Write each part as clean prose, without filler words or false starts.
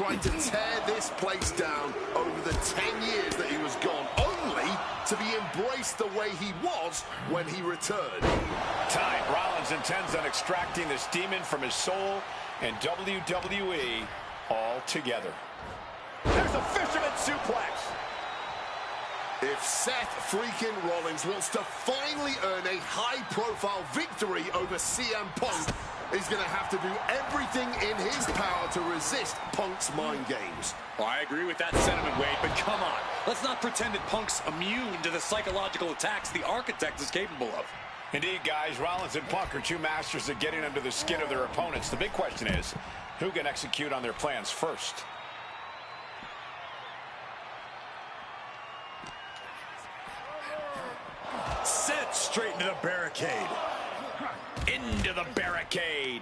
tried to tear this place down over the 10 years that he was gone, only to be embraced the way he was when he returned. Time. Rollins intends on extracting this demon from his soul and WWE altogether. There's a fisherman suplex. If Seth freaking Rollins wants to finally earn a high-profile victory over CM Punk, he's going to have to do everything in his power to resist Punk's mind games. Well, I agree with that sentiment, Wade, but come on. Let's not pretend that Punk's immune to the psychological attacks the Architect is capable of. Indeed, guys, Rollins and Punk are two masters at getting under the skin of their opponents. The big question is, who can execute on their plans first? Sent straight into the barricade. Into the barricade.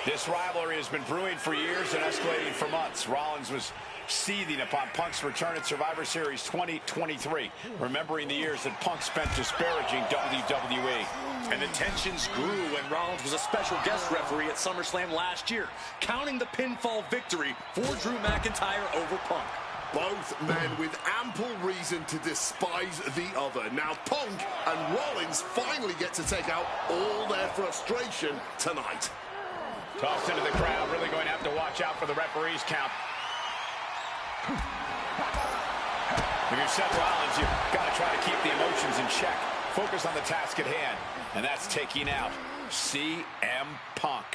This rivalry has been brewing for years and escalating for months. Rollins was seething upon Punk's return at Survivor Series 2023, remembering the years that Punk spent disparaging WWE. And the tensions grew when Rollins was a special guest referee at SummerSlam last year, counting the pinfall victory for Drew McIntyre over Punk. Both men with ample reason to despise the other. Now Punk and Rollins finally get to take out all their frustration tonight. Tossed into the crowd, really going to have to watch out for the referee's count. When you're Seth Rollins, you've got to try to keep the emotions in check. Focus on the task at hand, and that's taking out CM Punk.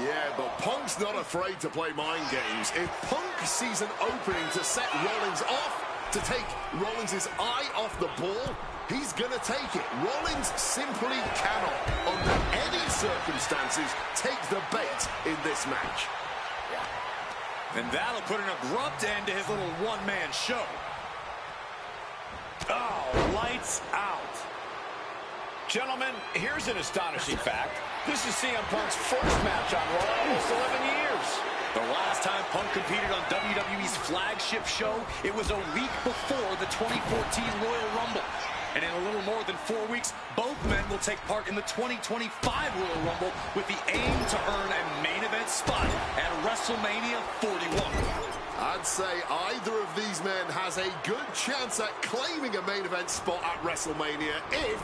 Yeah, but Punk's not afraid to play mind games. If Punk sees an opening to set Rollins off, to take Rollins' eye off the ball, he's going to take it. Rollins simply cannot, under any circumstances, take the bait in this match. And that'll put an abrupt end to his little one-man show. Oh, lights out. Gentlemen, here's an astonishing fact. This is CM Punk's first match on Raw in almost 11 years. The last time Punk competed on WWE's flagship show, it was a week before the 2014 Royal Rumble. And in a little more than 4 weeks, both men will take part in the 2025 Royal Rumble with the aim to earn a main event spot at WrestleMania 41. I'd say either of these men has a good chance at claiming a main event spot at WrestleMania if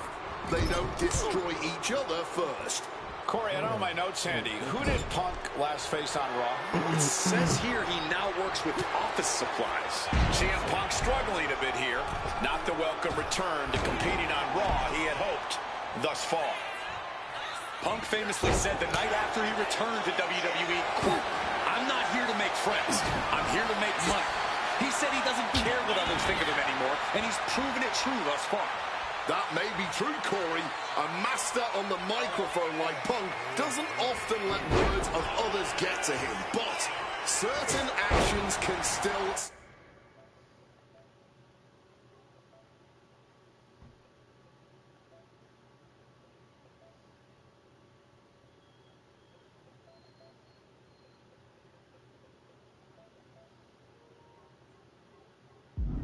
they don't destroy each other first. Corey, I know my notes handy. Who did Punk last face on Raw? It says here he now works with office supplies. CM Punk struggling a bit here. Not the welcome return to competing on Raw he had hoped thus far. Punk famously said the night after he returned to WWE, quote, "I'm not here to make friends. I'm here to make money." He said he doesn't care what others think of him anymore, and he's proven it true thus far. That may be true, Corey. A master on the microphone like Punk doesn't often let words of others get to him, but certain actions can still...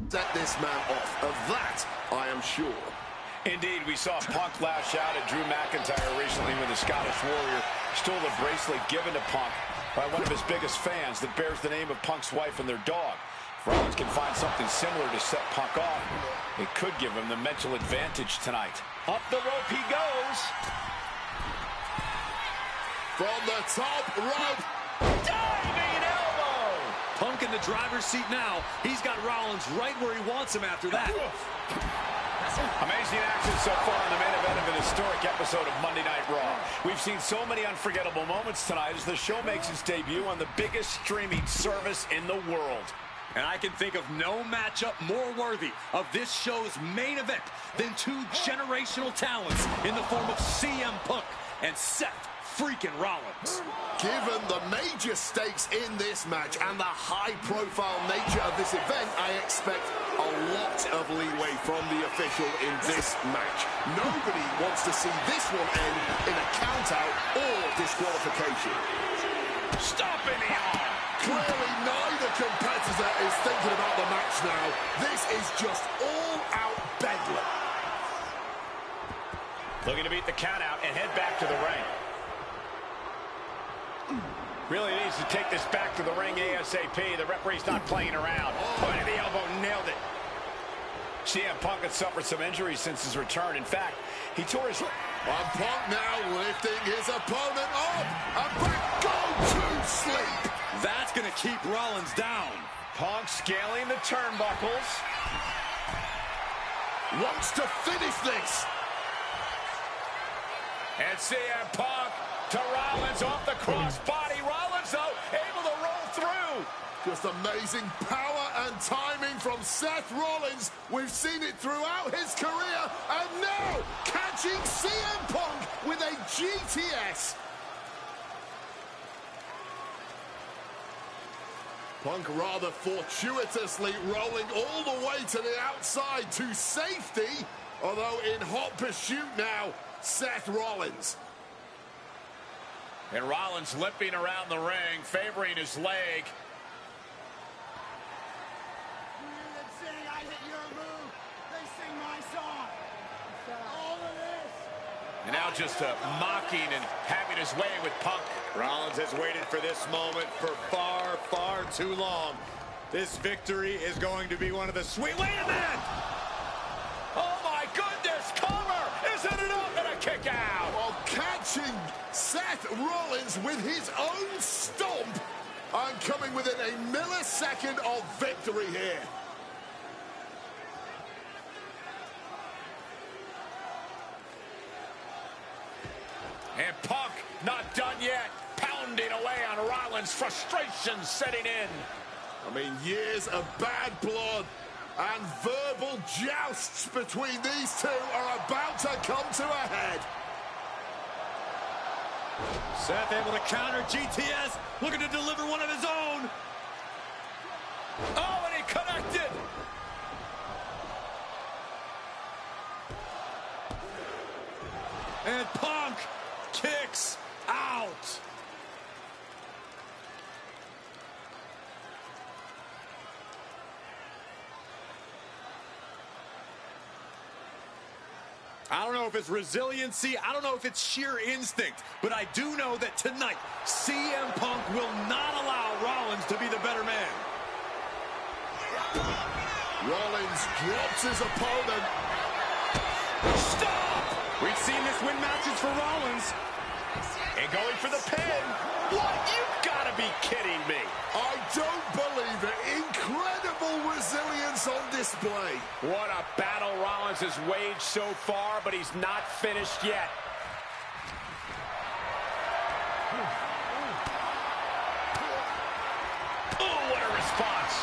set this man off. Of that, I am sure. Indeed, we saw Punk lash out at Drew McIntyre recently when the Scottish Warrior stole the bracelet given to Punk by one of his biggest fans that bears the name of Punk's wife and their dog. If Rollins can find something similar to set Punk off, it could give him the mental advantage tonight. Up the rope he goes. From the top rope. Diving elbow. Punk in the driver's seat now. He's got Rollins right where he wants him after that. Amazing action so far in the main event of an historic episode of Monday Night Raw. We've seen so many unforgettable moments tonight as the show makes its debut on the biggest streaming service in the world. And I can think of no matchup more worthy of this show's main event than two generational talents in the form of CM Punk and Seth freaking Rollins. Given the major stakes in this match and the high-profile nature of this event, I expect a lot of leeway from the official in this match. Nobody wants to see this one end in a count-out or disqualification. Stomping the arm. Clearly, neither competitor is thinking about the match now. This is just all-out bedlam. Looking to beat the count out and head back to the ring. Really needs to take this back to the ring ASAP. The referee's not playing around. Point of the elbow, nailed it. CM Punk had suffered some injuries since his return. In fact, he tore his... Punk now lifting his opponent up. And back, go to sleep. That's going to keep Rollins down. Punk scaling the turnbuckles. Wants to finish this. And CM Punk to Rollins off the crossbody. Rollins, though, able to roll through. Just amazing power and timing from Seth Rollins. We've seen it throughout his career. And now, catching CM Punk with a GTS. Punk rather fortuitously rolling all the way to the outside to safety. Although in hot pursuit now, Seth Rollins. And Rollins limping around the ring, favoring his leg. And now just mocking and having his way with Punk. Rollins has waited for this moment for far, far too long. This victory is going to be one of the sweet... Wait a minute! Oh my goodness, Comer! Isn't it up and a kick out? While catching Seth Rollins with his own stomp and coming within a millisecond of victory here. And Punk not done yet, pounding away on Rollins, frustration setting in. I mean, years of bad blood and verbal jousts between these two are about to come to a head. Seth able to counter GTS, looking to deliver one of his own. Oh, and he connected. And Punk kicks out. I don't know if it's resiliency, I don't know if it's sheer instinct, but I do know that tonight, CM Punk will not allow Rollins to be the better man. Rollins drops his opponent. Stop! We've seen this win matches for Rollins. And going for the pin. What? You've got to be kidding me. I don't believe it. Incredible resilience on display. What a battle Rollins has waged so far, but he's not finished yet. Oh, what a response.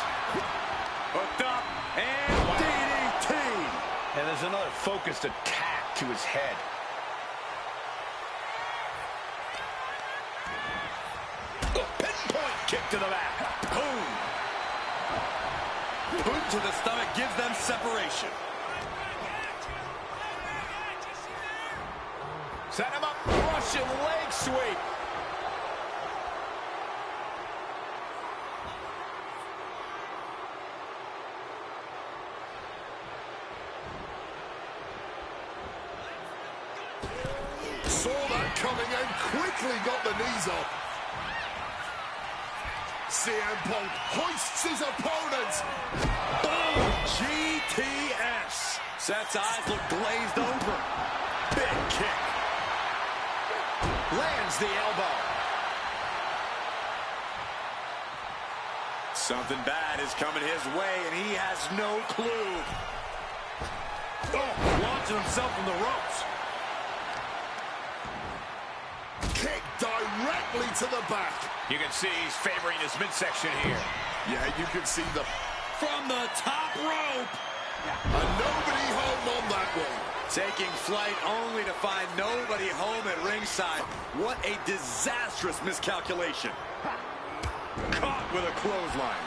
Hooked up and DDT. And there's another focused attack to his head. Pinpoint kick to the back. Boom. Boot to the stomach gives them separation. Set him up. Russian leg sweep. Saw that coming and quickly got the knees up. CM Punk hoists his opponent. Boom! GTS. Seth's eyes look glazed over. Big kick. Lands the elbow. Something bad is coming his way, and he has no clue. Oh, launching himself from the ropes. Kick directly to the back. You can see he's favoring his midsection here. Yeah, you can see the... From the top rope. And nobody home on that one. Taking flight only to find nobody home at ringside. What a disastrous miscalculation. Caught with a clothesline.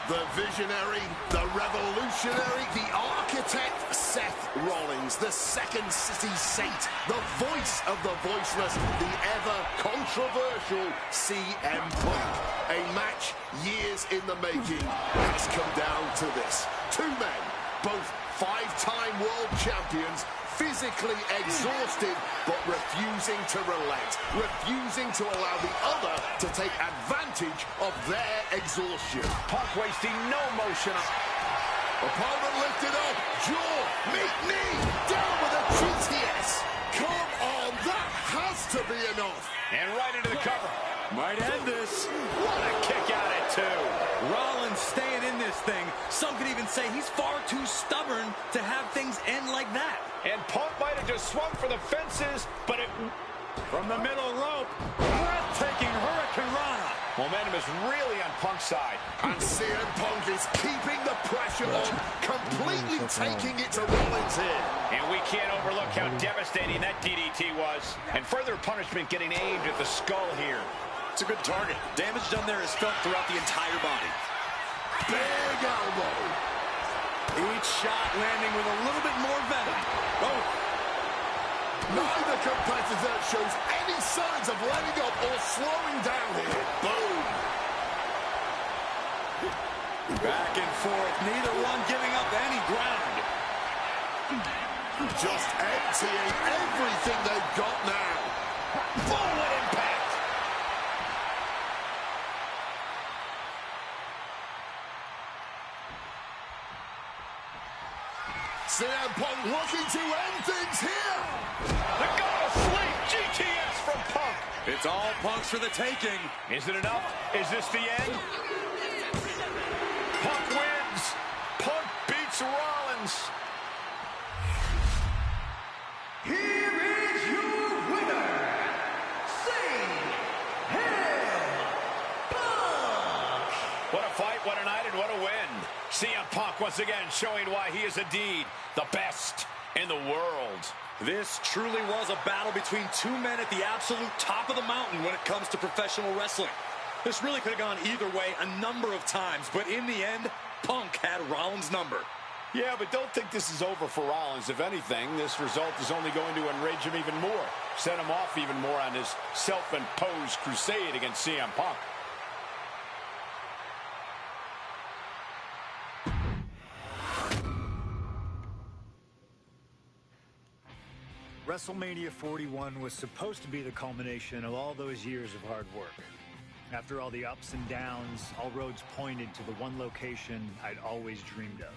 The visionary, the revolutionary, the architect, Seth Rollins, the second city saint, the voice of the voiceless, the ever-controversial CM Punk. A match years in the making has come down to this. Two men, both five-time world champions, physically exhausted, but refusing to relent, refusing to allow the other to take advantage of their exhaustion. Punk wasting no motion. Opponent lifted up, jaw, meet knee, down with a GTS. Come on, that has to be enough. And right into the cover. Might end this. What a kick out at 2. Rollins staying in this thing. Some could even say he's far too stubborn to have things end like that. And Punk might have just swung for the fences, but it... From the middle rope, breathtaking Hurricane Rana. Momentum is really on Punk's side. And CM Punk is keeping the pressure on, completely taking it to Rollins here. And we can't overlook how devastating that DDT was. And further punishment getting aimed at the skull here. It's a good target. Damage done there is felt throughout the entire body. Big elbow. Each shot landing with a little bit more venom. Oh. Neither competitor shows any signs of letting up or slowing down here. Boom. Back and forth, neither one giving up any ground. Just emptying everything they've got now. Forward impact. CM Punk looking to end things here. The god of sleep, GTS from Punk. It's all Punk's for the taking. Is it enough? Is this the end? Punk wins. Punk beats Rollins. Here is your winner, Punk! What a fight, what a night, and what a win. CM Punk once again showing why he is indeed the best in the world. This truly was a battle between two men at the absolute top of the mountain when it comes to professional wrestling. This really could have gone either way a number of times, but in the end, Punk had Rollins' number. Yeah, but don't think this is over for Rollins. If anything, this result is only going to enrage him even more, set him off even more on his self-imposed crusade against CM Punk. WrestleMania 41 was supposed to be the culmination of all those years of hard work. After all the ups and downs, all roads pointed to the one location I'd always dreamed of,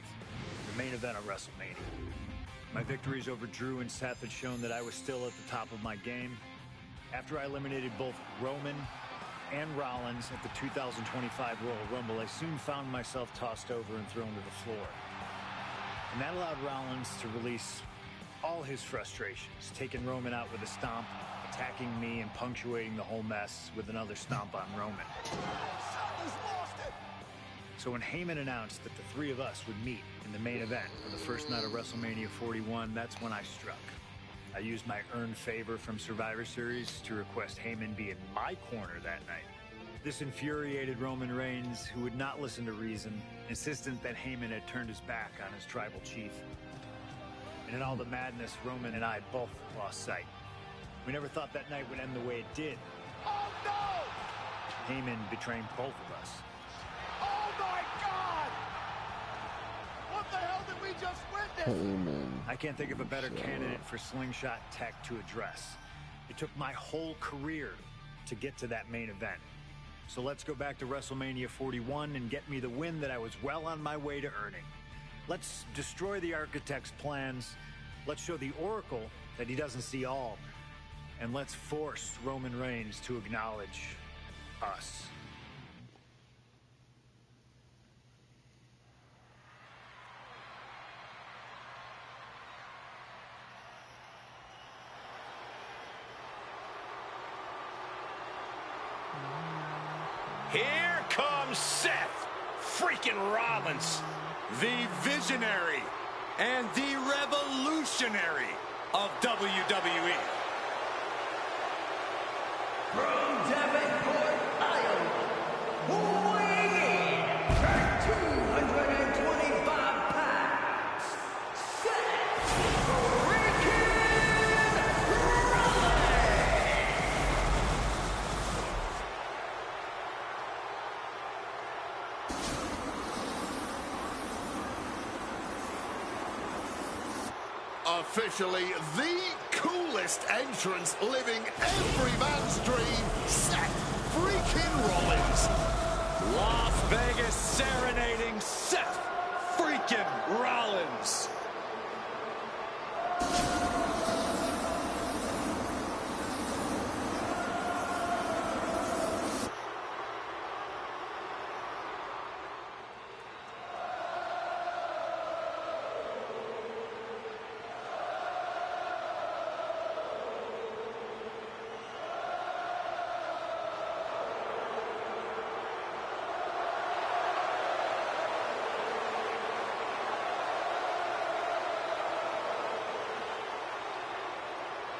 the main event of WrestleMania. My victories over Drew and Seth had shown that I was still at the top of my game. After I eliminated both Roman and Rollins at the 2025 Royal Rumble, I soon found myself tossed over and thrown to the floor. And that allowed Rollins to release all his frustrations, taking Roman out with a stomp, attacking me, and punctuating the whole mess with another stomp on Roman. So when Heyman announced that the three of us would meet in the main event for the first night of WrestleMania 41, that's when I struck. I used my earned favor from Survivor Series to request Heyman be in my corner that night. This infuriated Roman Reigns, who would not listen to reason, insistent that Heyman had turned his back on his tribal chief. And in all the madness, Roman and I both lost sight. We never thought that night would end the way it did. Oh, no! Heyman betraying both of us. Oh, my God! What the hell did we just witness? I can't think of a better candidate for slingshot tech to address. It took my whole career to get to that main event. So let's go back to WrestleMania 41 and get me the win that I was well on my way to earning. Let's destroy the Architect's plans. Let's show the Oracle that he doesn't see all. And let's force Roman Reigns to acknowledge us. Here comes Seth freaking Rollins. The visionary and the revolutionary of WWE. From Davenport, Iowa, weighing in at 225 pounds, Seth freaking Rollins! Officially the coolest entrance living every man's dream, Seth freaking Rollins. Las Vegas serenading Seth freaking Rollins.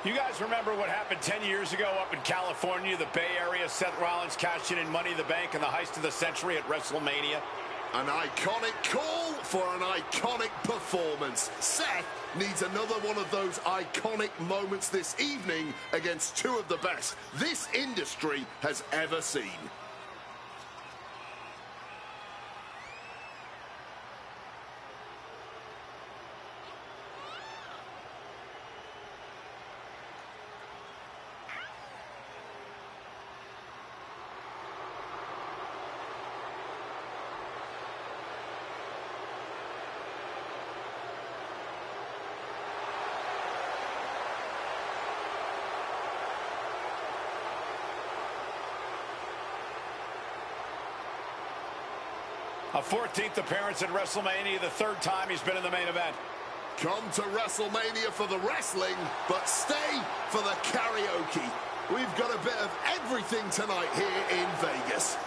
You guys remember what happened 10 years ago up in California, the Bay Area? Seth Rollins cashing in Money in the Bank in the heist of the century at WrestleMania. An iconic call for an iconic performance. Seth needs another one of those iconic moments this evening against two of the best this industry has ever seen. A 14th appearance at WrestleMania, the third time he's been in the main event. Come to WrestleMania for the wrestling, but stay for the karaoke. We've got a bit of everything tonight here in Vegas.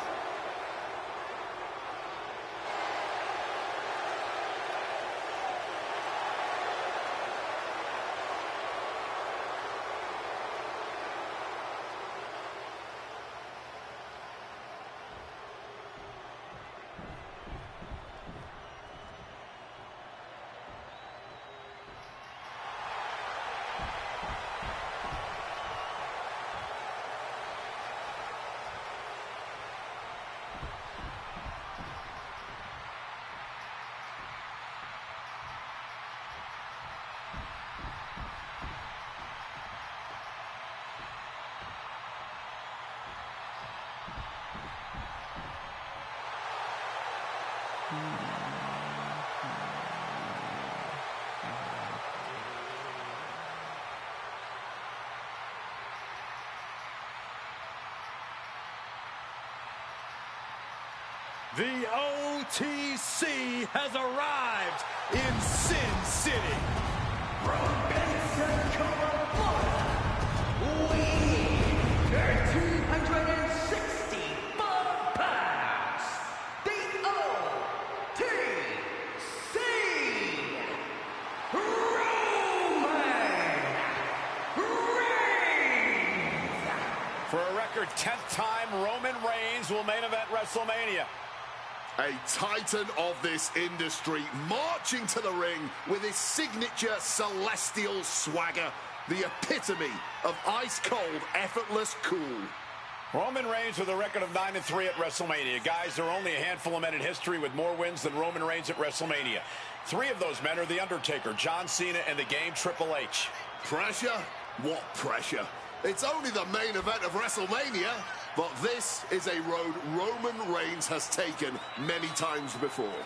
The OTC has arrived in Sin City. From Pensacola, Florida, weighing 1,365 pounds, the OTC, Roman Reigns. For a record 10th time, Roman Reigns will main event WrestleMania. A titan of this industry marching to the ring with his signature celestial swagger, the epitome of ice-cold, effortless cool. Roman Reigns with a record of 9-3 at WrestleMania. Guys, there are only a handful of men in history with more wins than Roman Reigns at WrestleMania. 3 of those men are The Undertaker, John Cena, and the Game Triple H. Pressure? What pressure? It's only the main event of WrestleMania, but this is a road Roman Reigns has taken many times before.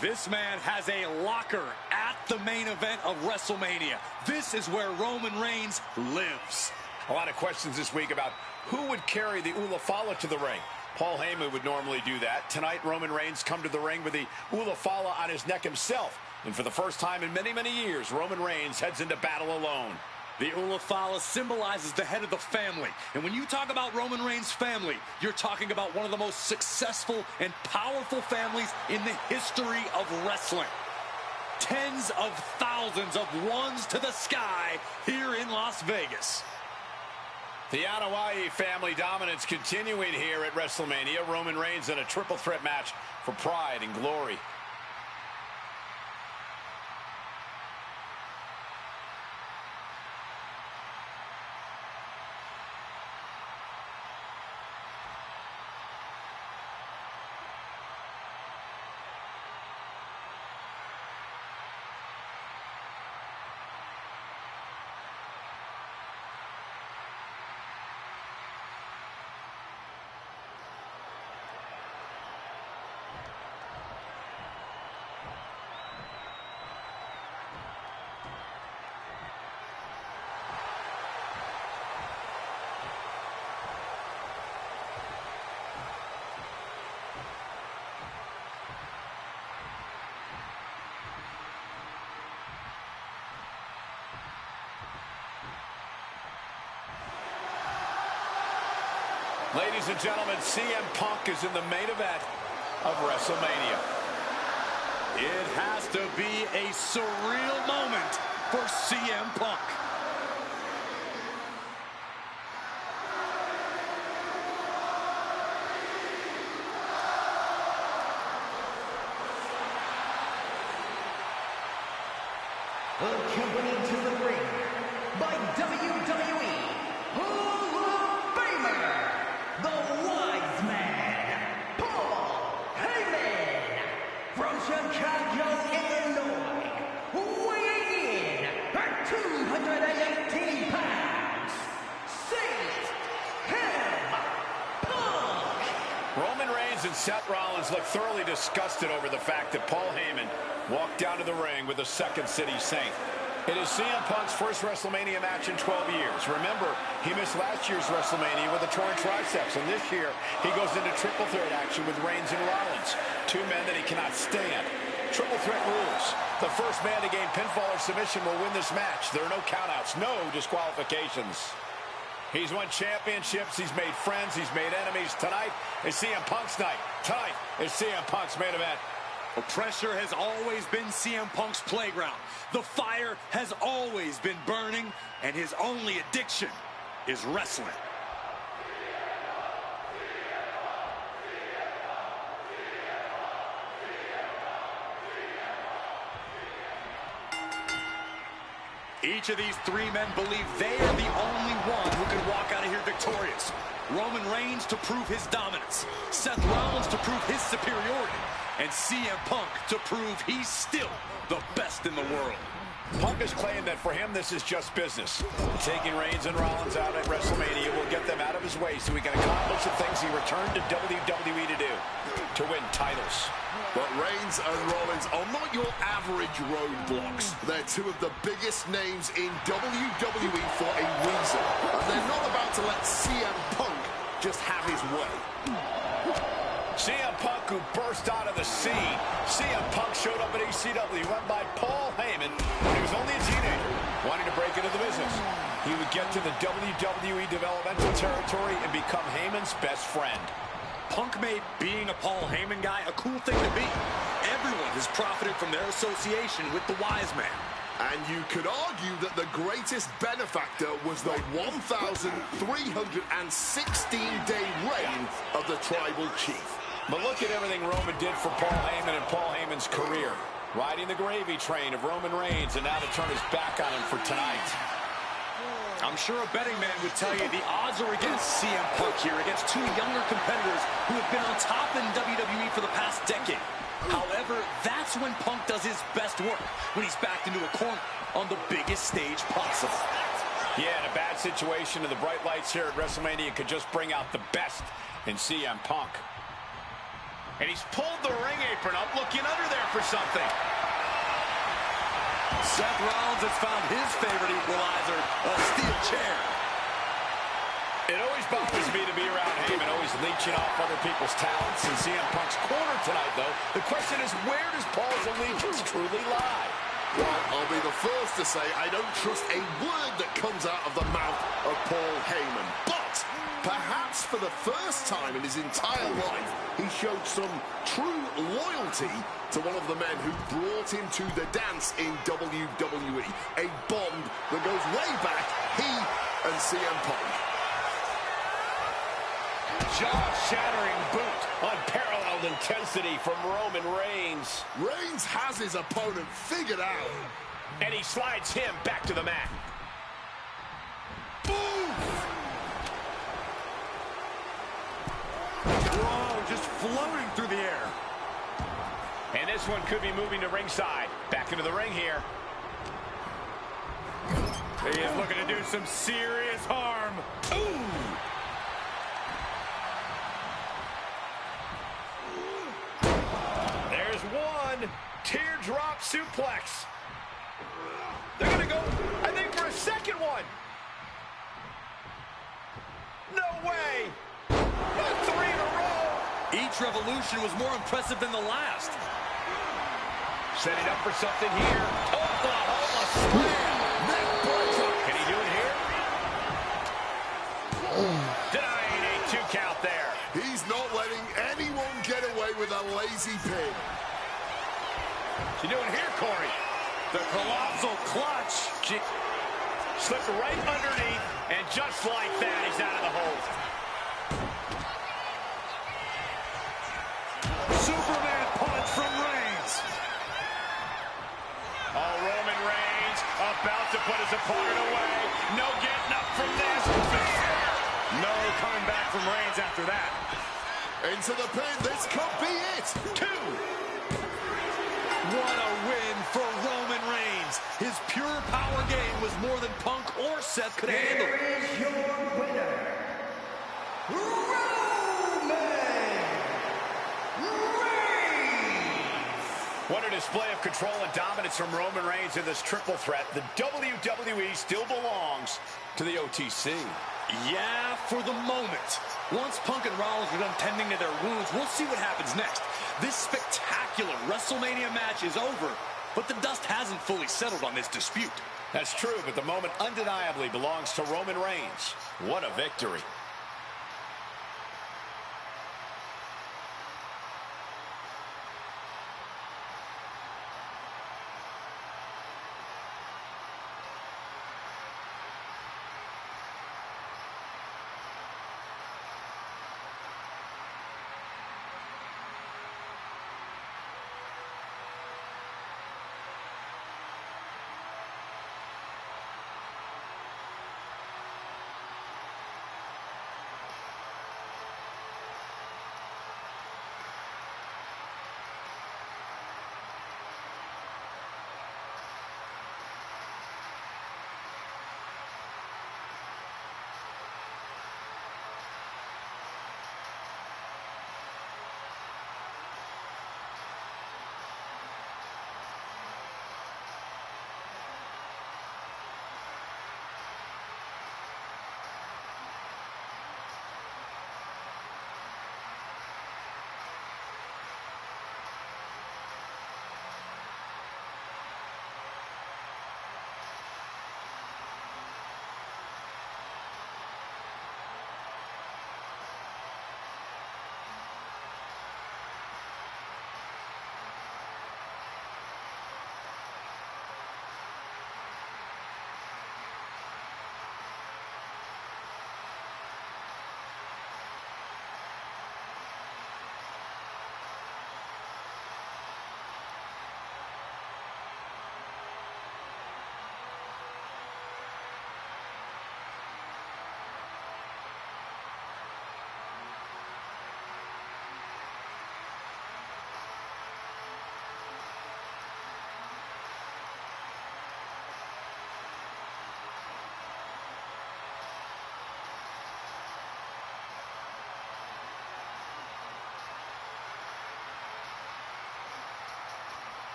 This man has a locker at the main event of WrestleMania. This is where Roman Reigns lives. A lot of questions this week about who would carry the Ulafala to the ring. Paul Heyman would normally do that. Tonight, Roman Reigns come to the ring with the Ulafala on his neck himself. And for the first time in many, many years, Roman Reigns heads into battle alone. The Ulafala symbolizes the head of the family. And when you talk about Roman Reigns' family, you're talking about one of the most successful and powerful families in the history of wrestling. Tens of thousands of ones to the sky here in Las Vegas. The Anoa'i family dominance continuing here at WrestleMania. Roman Reigns in a triple threat match for pride and glory. Ladies and gentlemen, CM Punk is in the main event of WrestleMania. It has to be a surreal moment for CM Punk. Accompanied to the ring by WWE Hall of Famer, the Wise Man, Paul Heyman, from Chicago, Illinois, weighing in at 218 pounds, CM Punk. Roman Reigns and Seth Rollins look thoroughly disgusted over the fact that Paul Heyman walked down to the ring with a Second City Saint. It is CM Punk's first WrestleMania match in 12 years. Remember, he missed last year's WrestleMania with a torn triceps, and this year he goes into triple threat action with Reigns and Rollins, two men that he cannot stand. Triple threat rules. The first man to gain pinfall or submission will win this match. There are no countouts, no disqualifications. He's won championships, he's made friends, he's made enemies. Tonight is CM Punk's night. Tonight is CM Punk's main event. Well, pressure has always been CM Punk's playground. The fire has always been burning, and his only addiction is wrestling. Each of these three men believe they are the only one who can walk out of here victorious. Roman Reigns to prove his dominance, Seth Rollins to prove his superiority, and CM Punk to prove he's still the best in the world. Punk has claimed that for him, this is just business. Taking Reigns and Rollins out at WrestleMania will get them out of his way so he can accomplish the things he returned to WWE to do, to win titles. But Reigns and Rollins are not your average roadblocks. They're two of the biggest names in WWE for a reason. And they're not about to let CM Punk just have his way. CM Punk, who burst out of the scene. CM Punk showed up at ECW, went by Paul Heyman when he was only a teenager, wanting to break into the business. He would get to the WWE developmental territory and become Heyman's best friend. Punk made being a Paul Heyman guy a cool thing to be. Everyone has profited from their association with the Wise Man. And you could argue that the greatest benefactor was the 1,316-day reign of the Tribal Chief. But look at everything Roman did for Paul Heyman and Paul Heyman's career. Riding the gravy train of Roman Reigns, and now to turn his back on him for tonight. I'm sure a betting man would tell you the odds are against CM Punk here, against two younger competitors who have been on top in WWE for the past decade. However, that's when Punk does his best work, when he's backed into a corner on the biggest stage possible. Yeah, in a bad situation, and the bright lights here at WrestleMania could just bring out the best in CM Punk. And he's pulled the ring apron up, looking under there for something. Seth Rollins has found his favorite equalizer, a steel chair. It always bothers me to be around Heyman, always leeching off other people's talents. In CM Punk's corner tonight, though, the question is, where does Paul's allegiance truly lie? Well, I'll be the first to say I don't trust a word that comes out of the mouth of Paul Heyman. But perhaps for the first time in his entire life, he showed some true loyalty to one of the men who brought him to the dance in WWE. A bond that goes way back, he and CM Punk. Jaw-shattering boot, unparalleled intensity from Roman Reigns. Reigns has his opponent figured out. And he slides him back to the mat. Boom! Whoa, just floating through the air. And this one could be moving to ringside. Back into the ring here. He is looking to do some serious harm. Ooh! There's one. Teardrop suplex. They're going to go, I think, for a second one. No way. Not three in a row. Each revolution was more impressive than the last. Setting up for something here. Oklahoma slam. Neck breaker. Can he do it here? Denying a 2 count there. He's not letting anyone get away with a lazy pin. What you doing here, Corey? The colossal clutch. Slipped right underneath, and just like that, he's out of the hold. Superman punch from Reigns. Oh, Roman Reigns about to put his opponent away. No getting up from this. No coming back from Reigns after that. Into the pin. This could be it. 2. What a win for Roman Reigns. His pure power game was more than Punk or Seth could handle. Here is your winner, Roman Reigns. What a display of control and dominance from Roman Reigns in this triple threat. The WWE still belongs to the OTC. Yeah, for the moment. Once Punk and Rollins are done tending to their wounds, we'll see what happens next. This spectacular WrestleMania match is over, but the dust hasn't fully settled on this dispute. That's true, but the moment undeniably belongs to Roman Reigns. What a victory.